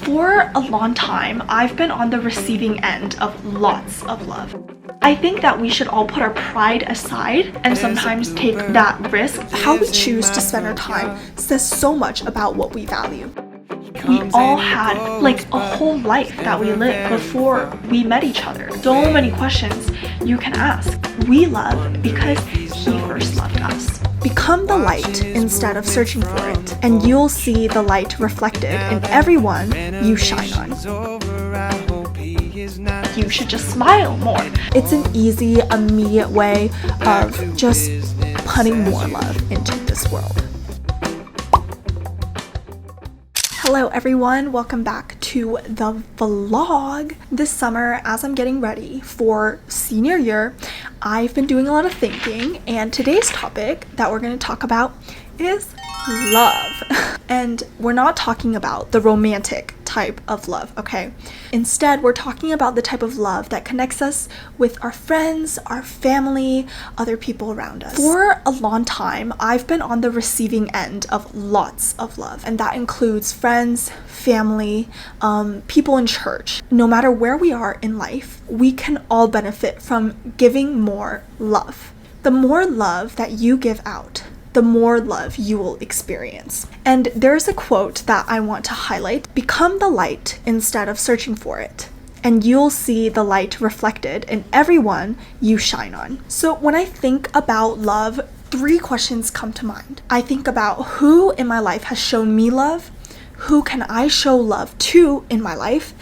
For a long time, I've been on the receiving end of lots of love. I think that we should all put our pride aside and sometimes take that risk. How we choose to spend our time says so much about what we value. We all had like a whole life that we lived before we met each other. So many questions you can ask. We love because he first loved us. Become the light instead of searching for it, and you'll see the light reflected in everyone you shine on. You should just smile more. It's an easy, immediate way of just putting more love into this world. Hello everyone, welcome back to the vlog. This summer, as I'm getting ready for senior year, I've been doing a lot of thinking, and today's topic that we're going to talk about is love. And we're not talking about the romantic type of love, okay? Instead, we're talking about the type of love that connects us with our friends, our family, other people around us. For a long time, I've been on the receiving end of lots of love, and that includes friends, family, people in church. No matter where we are in life, we can all benefit from giving more love. The more love that you give out, the more love you will experience. And there's a quote that I want to highlight. Become the light instead of searching for it, and you'll see the light reflected in everyone you shine on. So when I think about love, 3 questions come to mind. I think about who in my life has shown me love, who can I show love to in my life,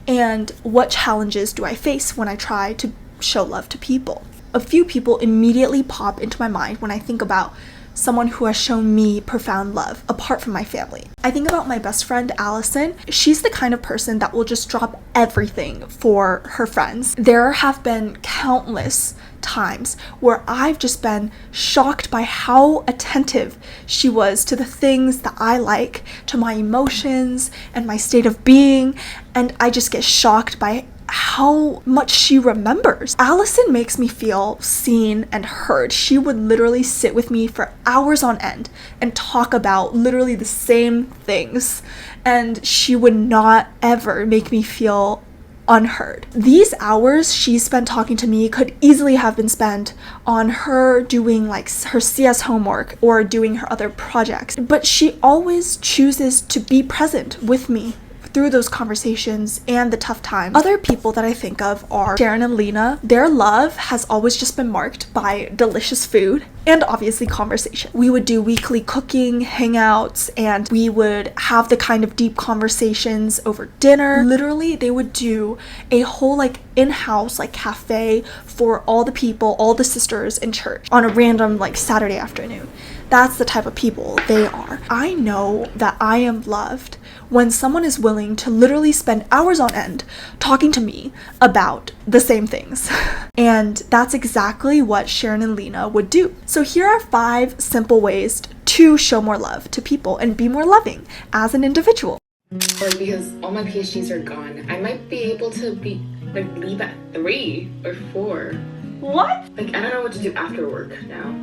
and what challenges do I face when I try to show love to people. A few people immediately pop into my mind when I think about someone who has shown me profound love apart from my family. I think about my best friend Allison. She's the kind of person that will just drop everything for her friends. There have been countless times where I've just been shocked by how attentive she was to the things that I like, to my emotions and my state of being, and I just get shocked by how much she remembers. Allison makes me feel seen and heard. She would literally sit with me for hours on end and talk about literally the same things, and she would not ever make me feel unheard. These hours she spent talking to me could easily have been spent on her doing like her CS homework or doing her other projects, but she always chooses to be present with me through those conversations and the tough times. Other people that I think of are Sharon and Lena. Their love has always just been marked by delicious food and obviously conversation. We would do weekly cooking, hangouts, and we would have the kind of deep conversations over dinner. Literally, they would do a whole like in-house like cafe for all the people, all the sisters in church on a random like Saturday afternoon. That's the type of people they are. I know that I am loved when someone is willing to literally spend hours on end talking to me about the same things. And that's exactly what Sharon and Lena would do. So here are 5 simple ways to show more love to people and be more loving as an individual. Or because all my PhDs are gone, I might be able to leave at 3 or 4. What? Like, I don't know what to do after work now.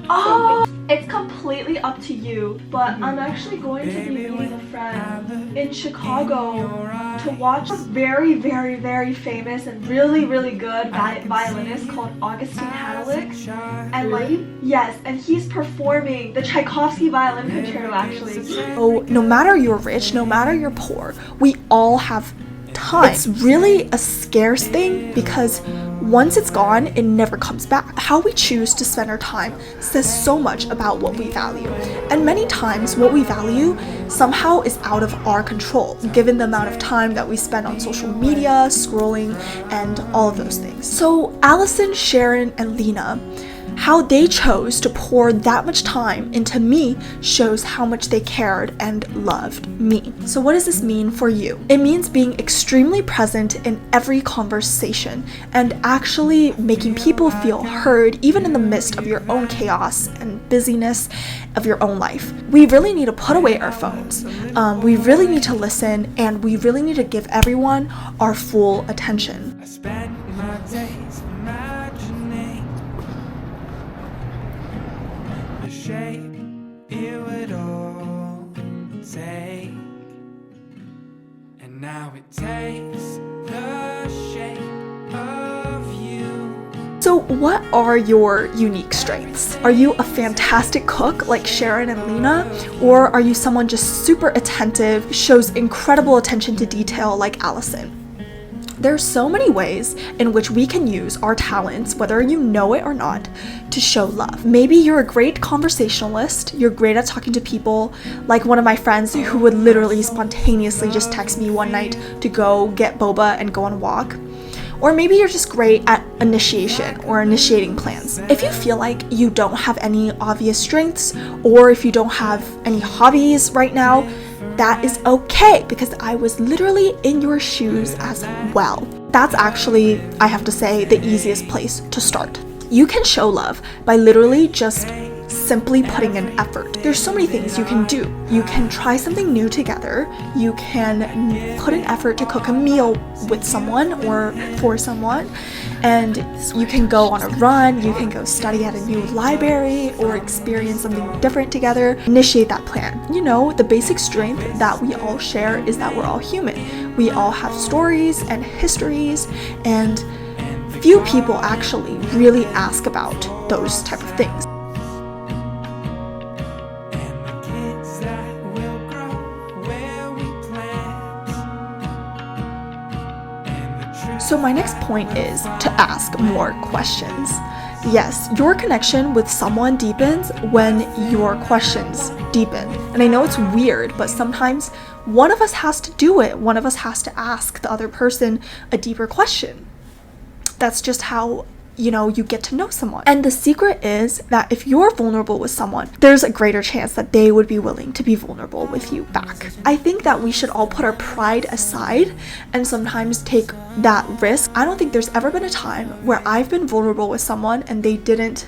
Oh, it's completely up to you, but I'm actually going to be meeting a friend in Chicago to watch a very, very, very famous and really, really good violinist called Augustine Hadalick. And like, yes, and he's performing the Tchaikovsky violin concerto actually. So no matter you're rich, no matter you're poor, we all have time. It's really a scarce thing because once it's gone, it never comes back. How we choose to spend our time says so much about what we value. And many times what we value somehow is out of our control, given the amount of time that we spend on social media, scrolling, and all of those things. So Allison, Sharon, and Lena, how they chose to pour that much time into me shows how much they cared and loved me. So what does this mean for you? It means being extremely present in every conversation and actually making people feel heard even in the midst of your own chaos and busyness of your own life. We really need to put away our phones. We really need to listen, and we really need to give everyone our full attention. I spend my days imagining the shape it would all take, and Now it takes the shape of you. So what are your unique strengths? Are you a fantastic cook like Sharon and Lena? Or are you someone just super attentive, shows incredible attention to detail like Allison? There's so many ways in which we can use our talents, whether you know it or not, to show love. Maybe you're a great conversationalist, you're great at talking to people, like one of my friends who would literally spontaneously just text me one night to go get boba and go on a walk. Or maybe you're just great at initiation or initiating plans. If you feel like you don't have any obvious strengths, or if you don't have any hobbies right now, that is okay, because I was literally in your shoes as well. That's actually, I have to say, the easiest place to start. You can show love by literally just simply putting in effort. There's so many things you can do. You can try something new together. You can put in effort to cook a meal with someone or for someone. And you can go on a run, you can go study at a new library or experience something different together. Initiate that plan. You know, the basic strength that we all share is that we're all human. We all have stories and histories, and few people actually really ask about those type of things. So my next point is to ask more questions. Yes, your connection with someone deepens when your questions deepen. And I know it's weird, but sometimes one of us has to do it. One of us has to ask the other person a deeper question. That's just how, you get to know someone. And the secret is that if you're vulnerable with someone, there's a greater chance that they would be willing to be vulnerable with you back. I think that we should all put our pride aside and sometimes take that risk. I don't think there's ever been a time where I've been vulnerable with someone and they didn't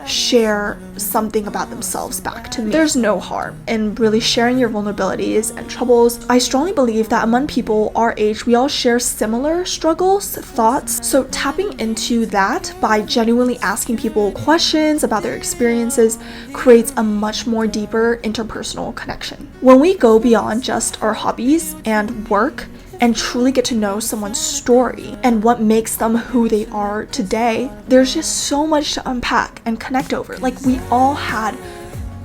share something about themselves back to me. There's no harm in really sharing your vulnerabilities and troubles. I strongly believe that among people our age, we all share similar struggles, thoughts. So tapping into that by genuinely asking people questions about their experiences creates a much more deeper interpersonal connection. When we go beyond just our hobbies and work and truly get to know someone's story and what makes them who they are today, there's just so much to unpack and connect over. Like, we all had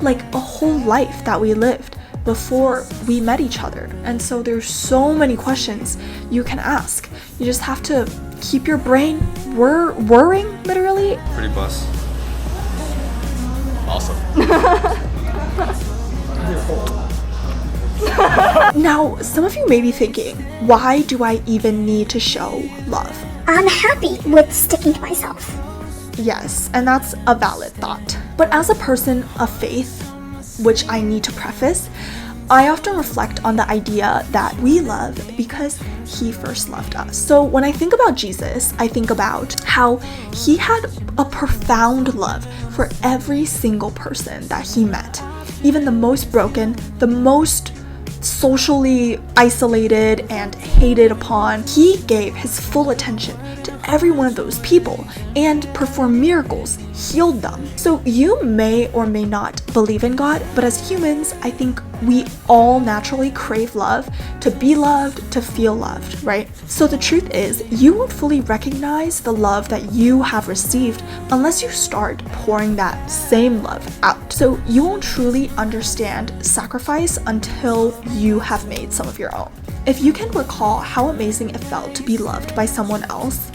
a whole life that we lived before we met each other. And so there's so many questions you can ask. You just have to keep your brain whirring, literally. Pretty bus. Awesome. Now, some of you may be thinking, why do I even need to show love? I'm happy with sticking to myself. Yes, and that's a valid thought. But as a person of faith, which I need to preface, I often reflect on the idea that we love because he first loved us. So when I think about Jesus, I think about how he had a profound love for every single person that he met. Even the most broken, the most socially isolated and hated upon, he gave his full attention to every one of those people and performed miracles, healed them. So you may or may not believe in God, but as humans, I think we all naturally crave love, to be loved, to feel loved, right? So the truth is, you won't fully recognize the love that you have received unless you start pouring that same love out. So you won't truly understand sacrifice until you have made some of your own. If you can recall how amazing it felt to be loved by someone else,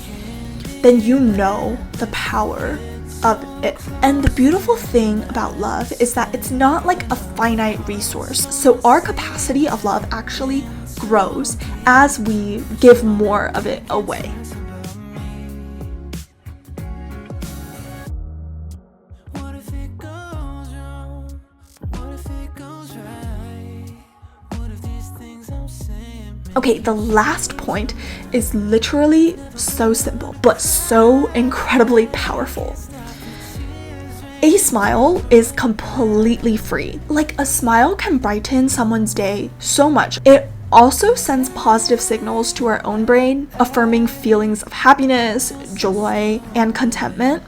then you know the power of it. And the beautiful thing about love is that it's not like a finite resource. So our capacity of love actually grows as we give more of it away. What if it goes wrong? What if it goes right? What if these things I'm saying? Okay, the last point is literally so simple, but so incredibly powerful. A smile is completely free. Like, a smile can brighten someone's day so much. It also sends positive signals to our own brain, affirming feelings of happiness, joy, and contentment.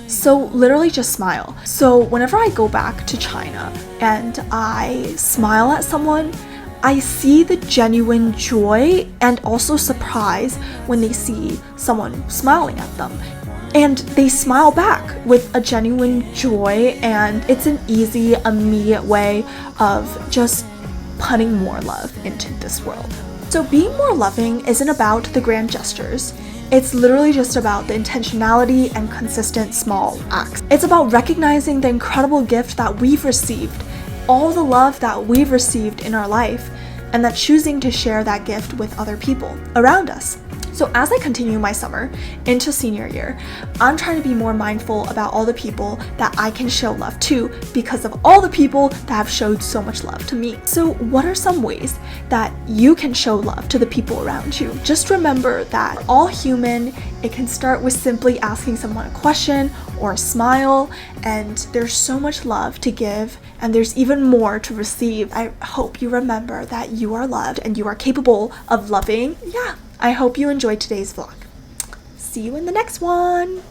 So literally just smile. So whenever I go back to China and I smile at someone, I see the genuine joy and also surprise when they see someone smiling at them. And they smile back with a genuine joy, and it's an easy, immediate way of just putting more love into this world. So being more loving isn't about the grand gestures. It's literally just about the intentionality and consistent small acts. It's about recognizing the incredible gift that we've received, all the love that we've received in our life, and that choosing to share that gift with other people around us. So as I continue my summer into senior year, I'm trying to be more mindful about all the people that I can show love to because of all the people that have showed so much love to me. So what are some ways that you can show love to the people around you? Just remember that we're all human. It can start with simply asking someone a question or a smile, and there's so much love to give, and there's even more to receive. I hope you remember that you are loved and you are capable of loving. Yeah. I hope you enjoyed today's vlog. See you in the next one.